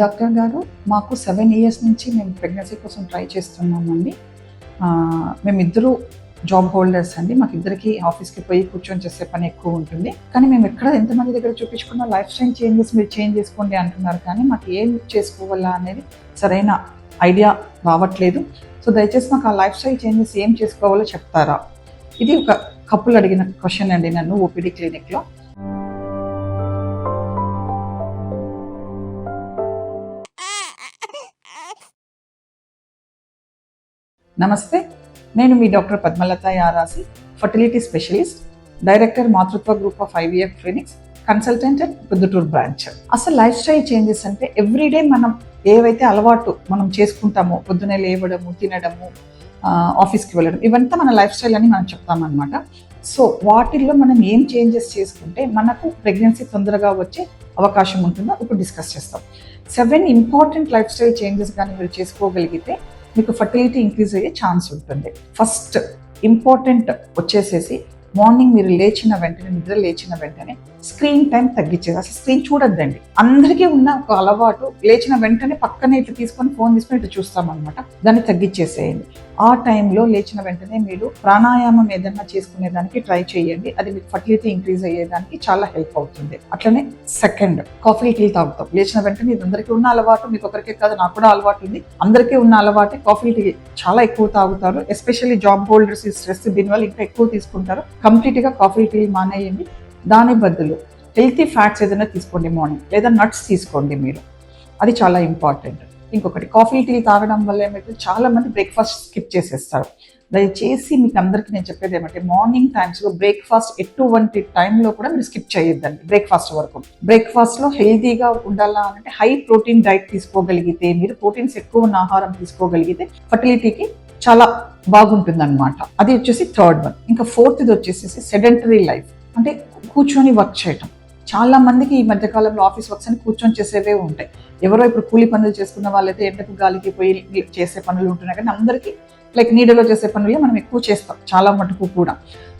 Doctor గారు, మాకు 7 years నుంచి మేము ప్రెగ్నెన్సీ కోసం ట్రై చేస్తున్నామండి. మేమిద్దరూ జాబ్ హోల్డర్స్ అండి. మాకిద్దరికి ఆఫీస్‌కి పోయి కూర్చొని చేసే పని ఎక్కువ ఉంటుంది. కానీ మేము ఎక్కడ ఎంతమంది దగ్గర చూపించుకున్న లైఫ్ స్టైల్ చేంజెస్ మీరు చేంజ్ చేసుకోండి అంటున్నారు, కానీ మాకు ఏం చేసుకోవాలా అనేది సరైన ఐడియా రావట్లేదు. సో దయచేసి మాకు ఆ లైఫ్ స్టైల్ చేంజెస్ ఏం చేసుకోవాలో చెప్తారా? ఇది ఒక కపుల్ అడిగిన క్వశ్చన్ అండి నన్ను ఓపీడీ క్లినిక్‌లో. నమస్తే, నేను మీ doctor Padmalatha Yarasi, fertility specialist, director Matrutva group of IVF clinics, consultant and Proddatur branch. అసలు లైఫ్ స్టైల్ చేంజెస్ అంటే ఎవ్రీడే మనం ఏవైతే అలవాటు మనం చేసుకుంటామో, పొద్దునే లేవడము, తినడము, ఆఫీస్కి వెళ్ళడం, ఇవంతా మన లైఫ్ స్టైల్ అని మనం చెప్తామన్నమాట. సో వాటిల్లో మనం ఏం చేంజెస్ చేసుకుంటే మనకు ప్రెగ్నెన్సీ తొందరగా వచ్చే అవకాశం ఉంటుందో ఇప్పుడు డిస్కస్ చేస్తాం. 7 ఇంపార్టెంట్ లైఫ్ స్టైల్ చేంజెస్ కానీ మీరు చేసుకోగలిగితే మీకు ఫర్టిలిటీ ఇంక్రీజ్ అయ్యే ఛాన్స్ ఉంటుంది. ఫస్ట్ ఇంపార్టెంట్ వచ్చేసేసి మార్నింగ్ మీరు లేచిన వెంటనే, నిద్ర లేచిన వెంటనే స్క్రీన్ టైం తగ్గించేది. అసలు స్క్రీన్ చూడొద్దండి. అందరికీ ఉన్న ఒక అలవాటు, లేచిన వెంటనే పక్కనే ఇట్లా తీసుకొని ఫోన్ తీసుకొని ఇట్లా చూస్తామన్నమాట. దాన్ని తగ్గించేసేయండి. ఆ టైంలో లేచిన వెంటనే మీరు ప్రాణాయామం ఏదన్నా చేసుకునేదానికి ట్రై చేయండి. అది మీకు ఫర్టిలిటీ ఇంక్రీజ్ అయ్యేదానికి చాలా హెల్ప్ అవుతుంది. అట్లనే సెకండ్, కాఫీ టీ తాగుతాం లేచిన వెంటనే. ఇది అందరికీ ఉన్న అలవాటు, మీకు ఒకరికే కాదు, నాకు కూడా అలవాటు ఉంది. అందరికీ ఉన్న అలవాటే కాఫీ టీ చాలా ఎక్కువ తాగుతారు. ఎస్పెషల్లీ జాబ్ హోల్డర్స్ ఈ స్ట్రెస్ దీనివల్ల ఇంకా ఎక్కువ తీసుకుంటారు. కంప్లీట్గా కాఫీ టీ మానేయండి. దాని బదులు హెల్తీ ఫ్యాట్స్ ఏదైనా తీసుకోండి మార్నింగ్, లేదా నట్స్ తీసుకోండి మీరు. అది చాలా ఇంపార్టెంట్. ఇంకొకటి, కాఫీ టీ తాగడం వల్ల ఏమైతే చాలా మంది బ్రేక్ఫాస్ట్ స్కిప్ చేసేస్తారు. దయచేసి మీకు అందరికీ నేను చెప్పేది ఏమంటే, మార్నింగ్ టైమ్స్లో బ్రేక్ఫాస్ట్ ఎటువంటి టైంలో కూడా మీరు స్కిప్ చేయొద్దండి. బ్రేక్ఫాస్ట్ వరకు బ్రేక్ఫాస్ట్లో హెల్తీగా ఉండాలా అంటే హై ప్రోటీన్ డైట్ తీసుకోగలిగితే, మీరు ప్రోటీన్స్ ఎక్కువ ఉన్న ఆహారం తీసుకోగలిగితే ఫర్టిలిటీకి చాలా బాగుంటుందన్నమాట. అది వచ్చేసి థర్డ్ వన్. ఇంకా ఫోర్త్ది వచ్చేసి సెడెంటరీ లైఫ్, అంటే కూర్చొని వర్క్ చేయటం. చాలా మందికి ఈ మధ్యకాలంలో ఆఫీస్ వర్క్స్ అని కూర్చొని చేసేవే ఉంటాయి. ఎవరో ఇప్పుడు కూలి పనులు చేసుకున్న వాళ్ళైతే ఎండకు గాలికి పోయి చేసే పనులు ఉంటున్నాయి, కానీ అందరికీ లైక్ నీడలో చేసే పనులే మనం ఎక్కువ చేస్తాం చాలా మటుకు కూడా.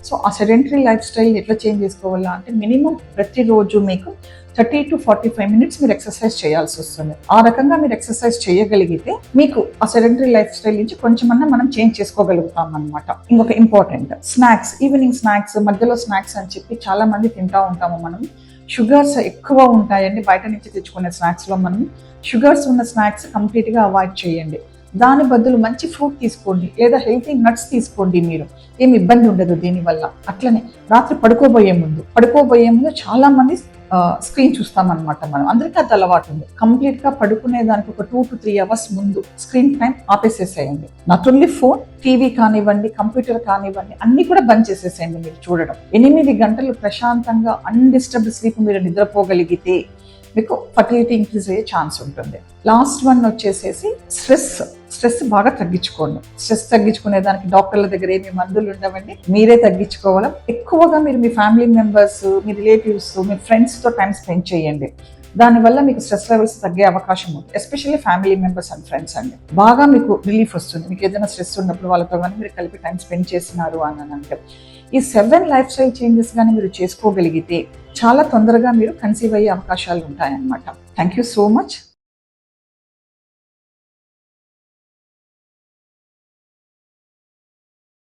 సో ఆ సెడెంటరీ లైఫ్ స్టైల్ ఎట్లా చేంజ్ చేసుకోవాలా అంటే, మినిమం ప్రతిరోజు మీకు 30 to 45 మినిట్స్ మీరు ఎక్సర్సైజ్ చేయాల్సి వస్తుంది. ఆ రకంగా మీరు ఎక్సర్సైజ్ చేయగలిగితే మీకు ఆ సెడెంటరీ లైఫ్ స్టైల్ నుంచి కొంచెమన్నా మనం చేంజ్ చేసుకోగలుగుతాం అనమాట. ఇంకొక ఇంపార్టెంట్, స్నాక్స్, ఈవినింగ్ స్నాక్స్, మధ్యలో స్నాక్స్ అని చెప్పి చాలా మంది తింటా ఉంటాము మనం. షుగర్స్ ఎక్కువ ఉంటాయండి బయట నుంచి తెచ్చుకునే స్నాక్స్లో. మనం షుగర్స్ ఉన్న స్నాక్స్ కంప్లీట్గా అవాయిడ్ చేయండి. దాని బదులు మంచి ఫ్రూట్ తీసుకోండి, లేదా హెల్తీ నట్స్ తీసుకోండి. మీరు ఏమి ఇబ్బంది ఉండదు దీనివల్ల. అట్లనే రాత్రి పడుకోబోయే ముందు చాలా మంది స్క్రీన్ చూస్తామన్నమాట. మనం అందరికీ అది అలవాటు ఉంది. కంప్లీట్గా పడుకునే దానికి ఒక 2 to 3 అవర్స్ ముందు స్క్రీన్ టైం ఆపేసేసేయండి. నాట్ ఓన్లీ ఫోన్, టీవీ కానివ్వండి, కంప్యూటర్ కానివ్వండి, అన్ని కూడా బంద్ చేసేసేయండి మీరు చూడడం. 8 గంటలు ప్రశాంతంగా అన్డిస్టర్బ్డ్ స్లీప్ మీరు నిద్రపోగలిగితే మీకు ఫర్టిలిటీ ఇంక్రీజ్ అయ్యే ఛాన్స్ ఉంటుంది. లాస్ట్ వన్ వచ్చేసేసి స్ట్రెస్ బాగా తగ్గించుకోండి. స్ట్రెస్ తగ్గించుకునే దానికి డాక్టర్ల దగ్గర ఏమి మందులు ఉండవండి, మీరే తగ్గించుకోవడం. ఎక్కువగా మీరు మీ ఫ్యామిలీ మెంబర్స్, మీ రిలేటివ్స్, మీ ఫ్రెండ్స్తో టైం స్పెండ్ చేయండి. దానివల్ల మీకు స్ట్రెస్ లెవెల్స్ తగ్గే అవకాశం ఉంది. Especially family members and friends అండి. బాగా మీకు రిలీఫ్ వస్తుంది. మీకు ఏదైనా స్ట్రెస్ ఉన్నప్పుడు వాళ్ళతో కానీ మీరు కలిపి టైం స్పెండ్ చేసినారు అని అంటే. ఈ 7 లైఫ్ స్టైల్ చేంజెస్ కానీ మీరు చేసుకోగలిగితే చాలా తొందరగా మీరు కన్సీవ్ అయ్యే అవకాశాలు ఉంటాయన్నమాట. Thank you so much.